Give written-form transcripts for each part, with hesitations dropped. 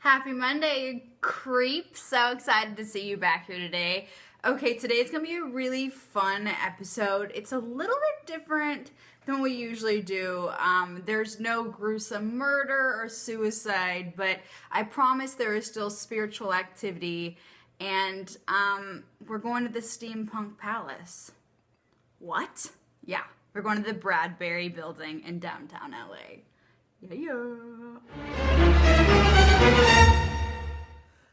Happy Monday, you creep. So excited to see you back here today. Okay, today is going to be a really fun episode. It's a little bit different than we usually do. There's no gruesome murder or suicide, but I promise there is still spiritual activity, and we're going to the steampunk palace. What? Yeah, we're going to the Bradbury Building in downtown LA. Yeah.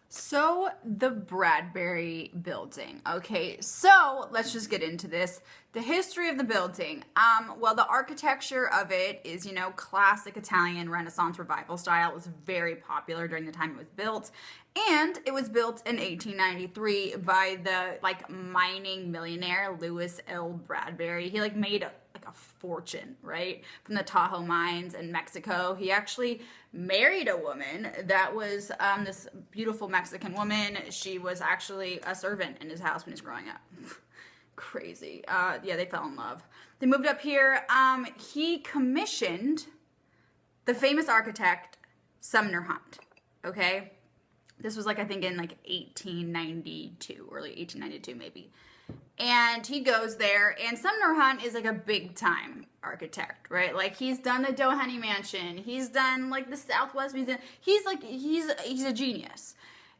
So, the Bradbury Building. Okay, so let's just get into this. The history of the building. Well, the architecture of it is, classic Italian Renaissance Revival style. It was very popular during the time it was built. And it was built in 1893 by the, mining millionaire, Louis L. Bradbury. He, made a fortune, right, from the Tahoe mines in Mexico. He actually married a woman that was this beautiful Mexican woman. She was actually a servant in his house when he was growing up. Crazy. Yeah, they fell in love. They moved up here. He commissioned the famous architect Sumner Hunt, okay? This was, I think in, 1892, early 1892 maybe. And he goes there, and Sumner Hunt is, a big-time architect, right? He's done the Doheny Mansion. He's done, the Southwest Museum. He's a genius.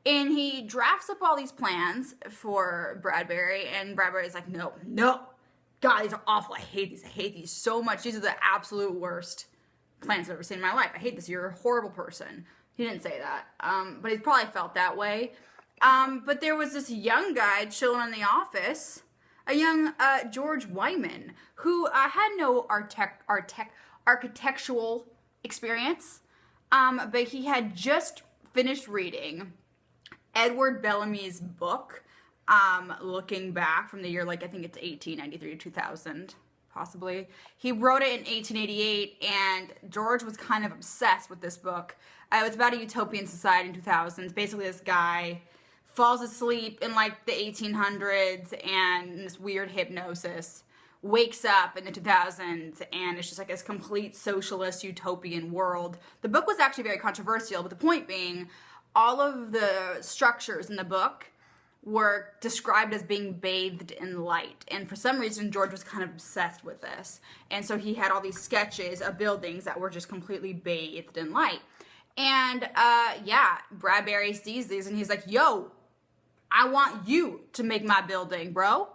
And he drafts up all these plans for Bradbury, and Bradbury's like, no, God, these are awful. I hate these so much. These are the absolute worst plans I've ever seen in my life. I hate this. You're a horrible person. He didn't say that, but he probably felt that way. But there was this young guy chilling in the office, a young George Wyman, who had no architectural experience, but he had just finished reading Edward Bellamy's book, looking back from the year, I think it's 1893 to 2000, possibly. He wrote it in 1888, and George was kind of obsessed with this book. It was about a utopian society in 2000s. Basically, this guy falls asleep in the 1800s and this weird hypnosis, wakes up in the 2000s, and it's just this complete socialist utopian world. The book was actually very controversial, but the point being, all of the structures in the book were described as being bathed in light. And for some reason, George was kind of obsessed with this. And so he had all these sketches of buildings that were just completely bathed in light. And Bradbury sees these and he's like, yo, I want you to make my building, bro.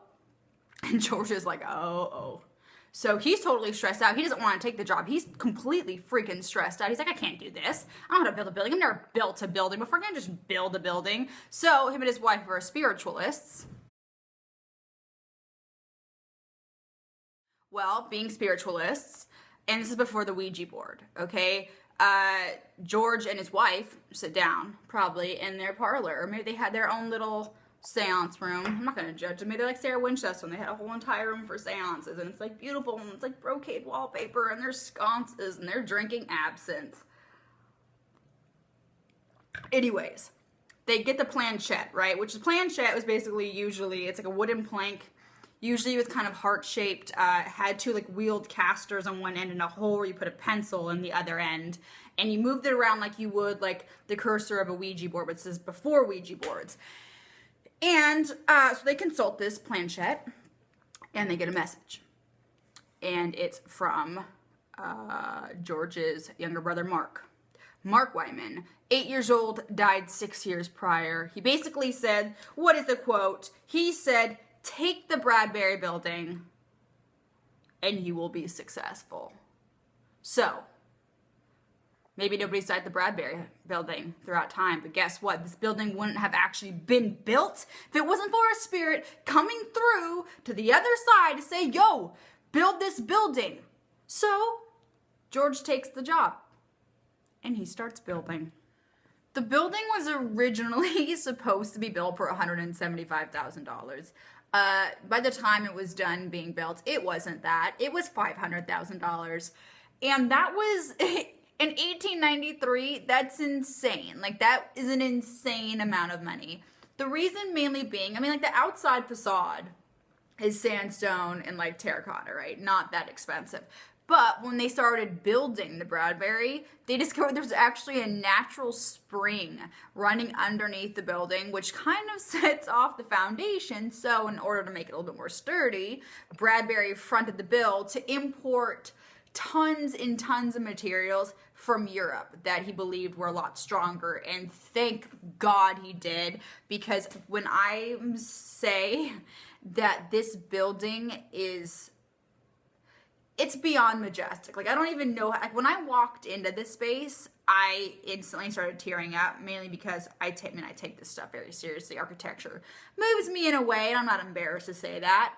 And George is like, oh. So he's totally stressed out. He doesn't want to take the job. He's completely freaking stressed out. He's like, I can't do this. I don't know how to build a building. I've never built a building before. I can't just build a building. So him and his wife were spiritualists. Well, being spiritualists, and this is before the Ouija board, okay? George and his wife sit down, probably, in their parlor. Or maybe they had their own little seance room. I'm not going to judge them. Maybe they're like Sarah Winchester, and they had a whole entire room for seances, and it's, beautiful, and it's, brocade wallpaper, and there's sconces, and they're drinking absinthe. Anyways, they get the planchette, right? Which the planchette was basically it's a wooden plank. Usually it was kind of heart-shaped, had two wheeled casters on one end and a hole where you put a pencil in the other end. And you moved it around like you would the cursor of a Ouija board, but this is before Ouija boards. And so they consult this planchette and they get a message. And it's from George's younger brother, Mark. Mark Wyman, 8 years old, died 6 years prior. He basically said, what is the quote? He said, take the Bradbury Building and you will be successful. So, maybe nobody cited the Bradbury Building throughout time, but guess what? This building wouldn't have actually been built if it wasn't for a spirit coming through to the other side to say, yo, build this building. So, George takes the job and he starts building. The building was originally supposed to be built for $175,000. By the time it was done being built, it wasn't that. It was $500,000. And that was, in 1893, that's insane. That is an insane amount of money. The reason mainly being, the outside facade is sandstone and, terracotta, right? Not that expensive. But when they started building the Bradbury, they discovered there's actually a natural spring running underneath the building, which kind of sets off the foundation. So in order to make it a little bit more sturdy, Bradbury fronted the bill to import tons and tons of materials from Europe that he believed were a lot stronger, and thank God he did, because when I say that this building is, it's beyond majestic. Like, I don't even know, like, when I walked into this space, I instantly started tearing up, mainly because I take this stuff very seriously. Architecture moves me in a way, and I'm not embarrassed to say that,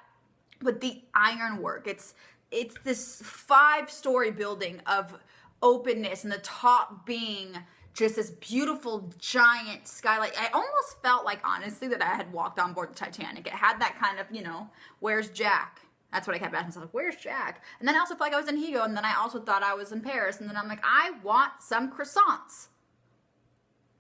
but the ironwork, it's this 5-story building of openness, and the top being just this beautiful giant skylight. I almost felt like, honestly, that I had walked on board the Titanic. It had that kind of, where's Jack? That's what I kept asking myself, like, where's Jack? And then I also felt like I was in Higo, and then I also thought I was in Paris, and then I'm like, I want some croissants.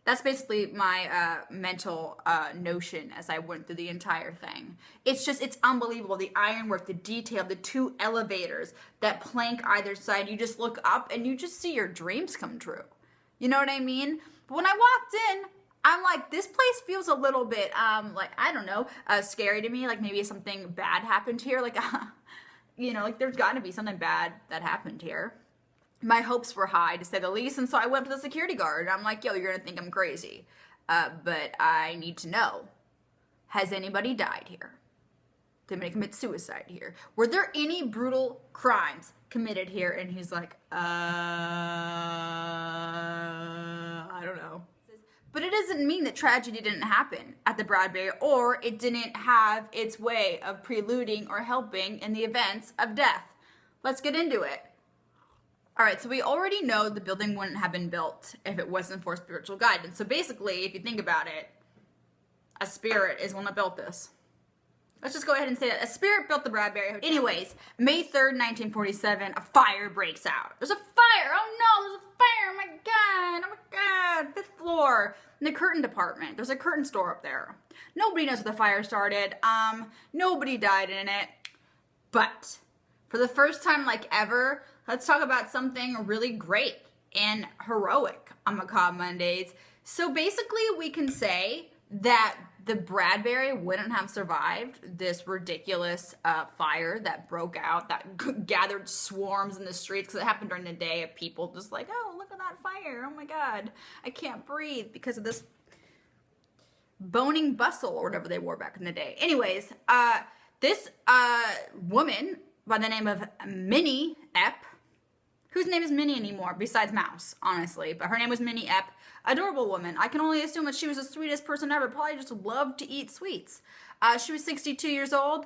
That's basically my mental notion as I went through the entire thing. It's unbelievable. The ironwork, the detail, the 2 elevators, that plank either side. You just look up and you just see your dreams come true. You know what I mean? But when I walked in, I'm like, this place feels a little bit, like, I don't know, scary to me. Like, maybe something bad happened here. Like, like, there's got to be something bad that happened here. My hopes were high, to say the least, and so I went to the security guard, and I'm like, yo, you're gonna think I'm crazy, but I need to know, has anybody died here? Did anybody commit suicide here? Were there any brutal crimes committed here? And he's like, I don't know. But it doesn't mean that tragedy didn't happen at the Bradbury, or it didn't have its way of preluding or helping in the events of death. Let's get into it. All right, so we already know the building wouldn't have been built if it wasn't for spiritual guidance. So basically, if you think about it, a spirit is one that built this. Let's just go ahead and say that. A spirit built the Bradbury Hotel. Anyways, May 3rd, 1947, a fire breaks out. There's a fire! Oh no, there's a fire! Oh my god! 5th floor. In the curtain department. There's a curtain store up there. Nobody knows where the fire started. Nobody died in it. But, for the first time like ever, let's talk about something really great and heroic on Macabre Mondays. So basically, we can say that the Bradbury wouldn't have survived this ridiculous fire that broke out, that gathered swarms in the streets, because it happened during the day of people just like, oh, look at that fire. Oh my God, I can't breathe because of this boning bustle or whatever they wore back in the day. Anyways, this woman by the name of Minnie Epp, whose name is Minnie anymore, besides Mouse, honestly. But her name was Minnie Epp. Adorable woman. I can only assume that she was the sweetest person ever. Probably just loved to eat sweets. She was 62 years old.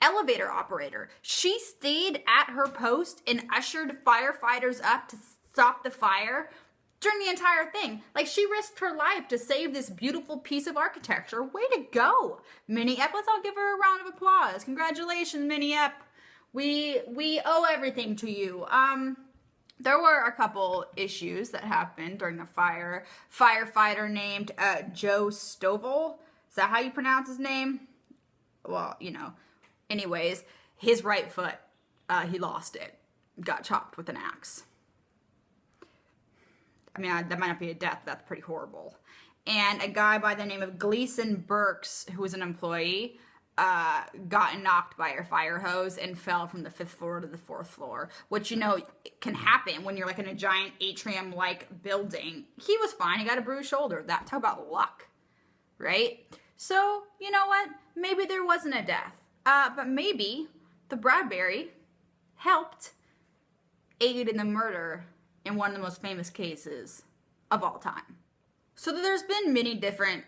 Elevator operator. She stayed at her post and ushered firefighters up to stop the fire during the entire thing. Like, she risked her life to save this beautiful piece of architecture. Way to go, Minnie Epp. Let's all give her a round of applause. Congratulations, Minnie Epp. We owe everything to you. There were a couple issues that happened during the fire. Firefighter named Joe Stovall. Is that how you pronounce his name? Well, Anyways, his right foot, he lost it. Got chopped with an axe. I mean, that might not be a death. That's pretty horrible. And a guy by the name of Gleason Burks, who was an employee, got knocked by a fire hose and fell from the 5th floor to the 4th floor, which, can happen when you're like in a giant atrium-like building. He was fine. He got a bruised shoulder. That's how about luck, right? So, you know what? Maybe there wasn't a death, but maybe the Bradbury helped aid in the murder in one of the most famous cases of all time. So there's been many different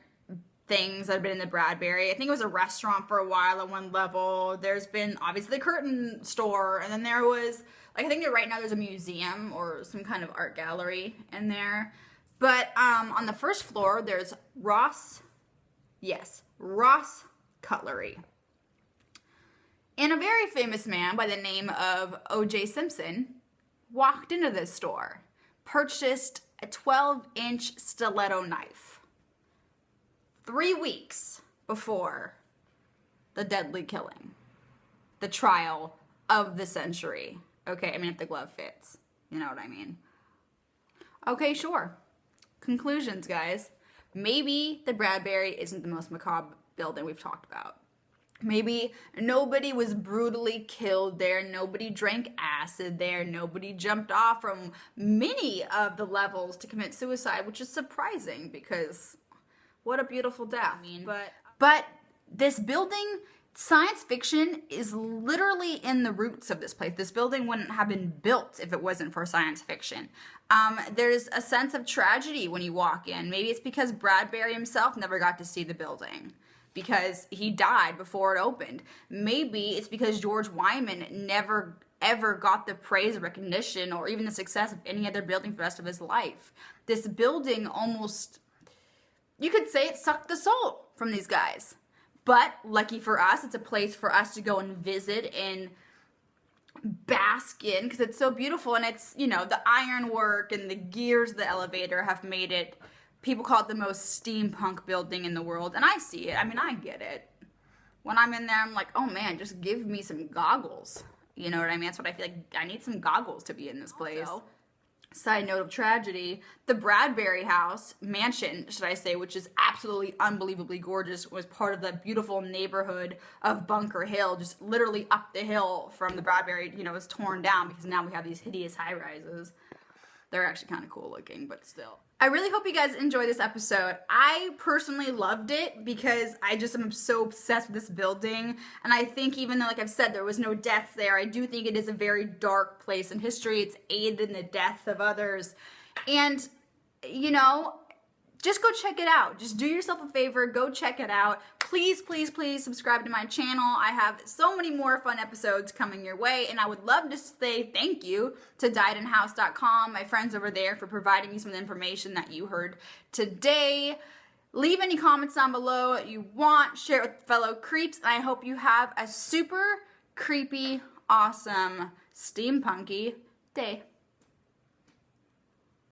things that have been in the Bradbury. I think it was a restaurant for a while at one level. There's been obviously the curtain store, and then there was, like, I think that right now there's a museum or some kind of art gallery in there. But on the 1st floor, there's Ross Cutlery. And a very famous man by the name of O.J. Simpson walked into this store, purchased a 12-inch stiletto knife 3 weeks before the deadly killing, the trial of the century, Okay, I mean, if the glove fits. You know what I mean? Okay, sure. Conclusions, guys. Maybe the Bradbury isn't the most macabre building we've talked about. Maybe nobody was brutally killed there, nobody drank acid there, nobody jumped off from many of the levels to commit suicide, which is surprising because what a beautiful death. I mean, but this building, science fiction is literally in the roots of this place. This building wouldn't have been built if it wasn't for science fiction. There's a sense of tragedy when you walk in. Maybe it's because Bradbury himself never got to see the building, because he died before it opened. Maybe it's because George Wyman never ever got the praise or recognition or even the success of any other building for the rest of his life. This building almost, you could say it sucked the soul from these guys. But lucky for us, it's a place for us to go and visit and bask in because it's so beautiful. And it's, you know, the ironwork and the gears of the elevator have made it, people call it the most steampunk building in the world. And I see it. I mean, I get it. When I'm in there, I'm like, oh man, just give me some goggles. You know what I mean? That's what I feel like. I need some goggles to be in this place. Also, side note of tragedy, the Bradbury house, mansion, should I say, which is absolutely unbelievably gorgeous, was part of the beautiful neighborhood of Bunker Hill, just literally up the hill from the Bradbury, you know, was torn down because now we have these hideous high-rises. They're actually kind of cool looking, but still. I really hope you guys enjoyed this episode. I personally loved it because I just am so obsessed with this building. And I think even though, like I've said, there was no deaths there, I do think it is a very dark place in history. It's aided in the death of others. And, you know, just go check it out. Just do yourself a favor. Go check it out. Please, please, please subscribe to my channel. I have so many more fun episodes coming your way, and I would love to say thank you to diedinhouse.com, my friends over there, for providing me some of the information that you heard today. Leave any comments down below that you want. Share it with fellow creeps, and I hope you have a super creepy, awesome, steampunky day.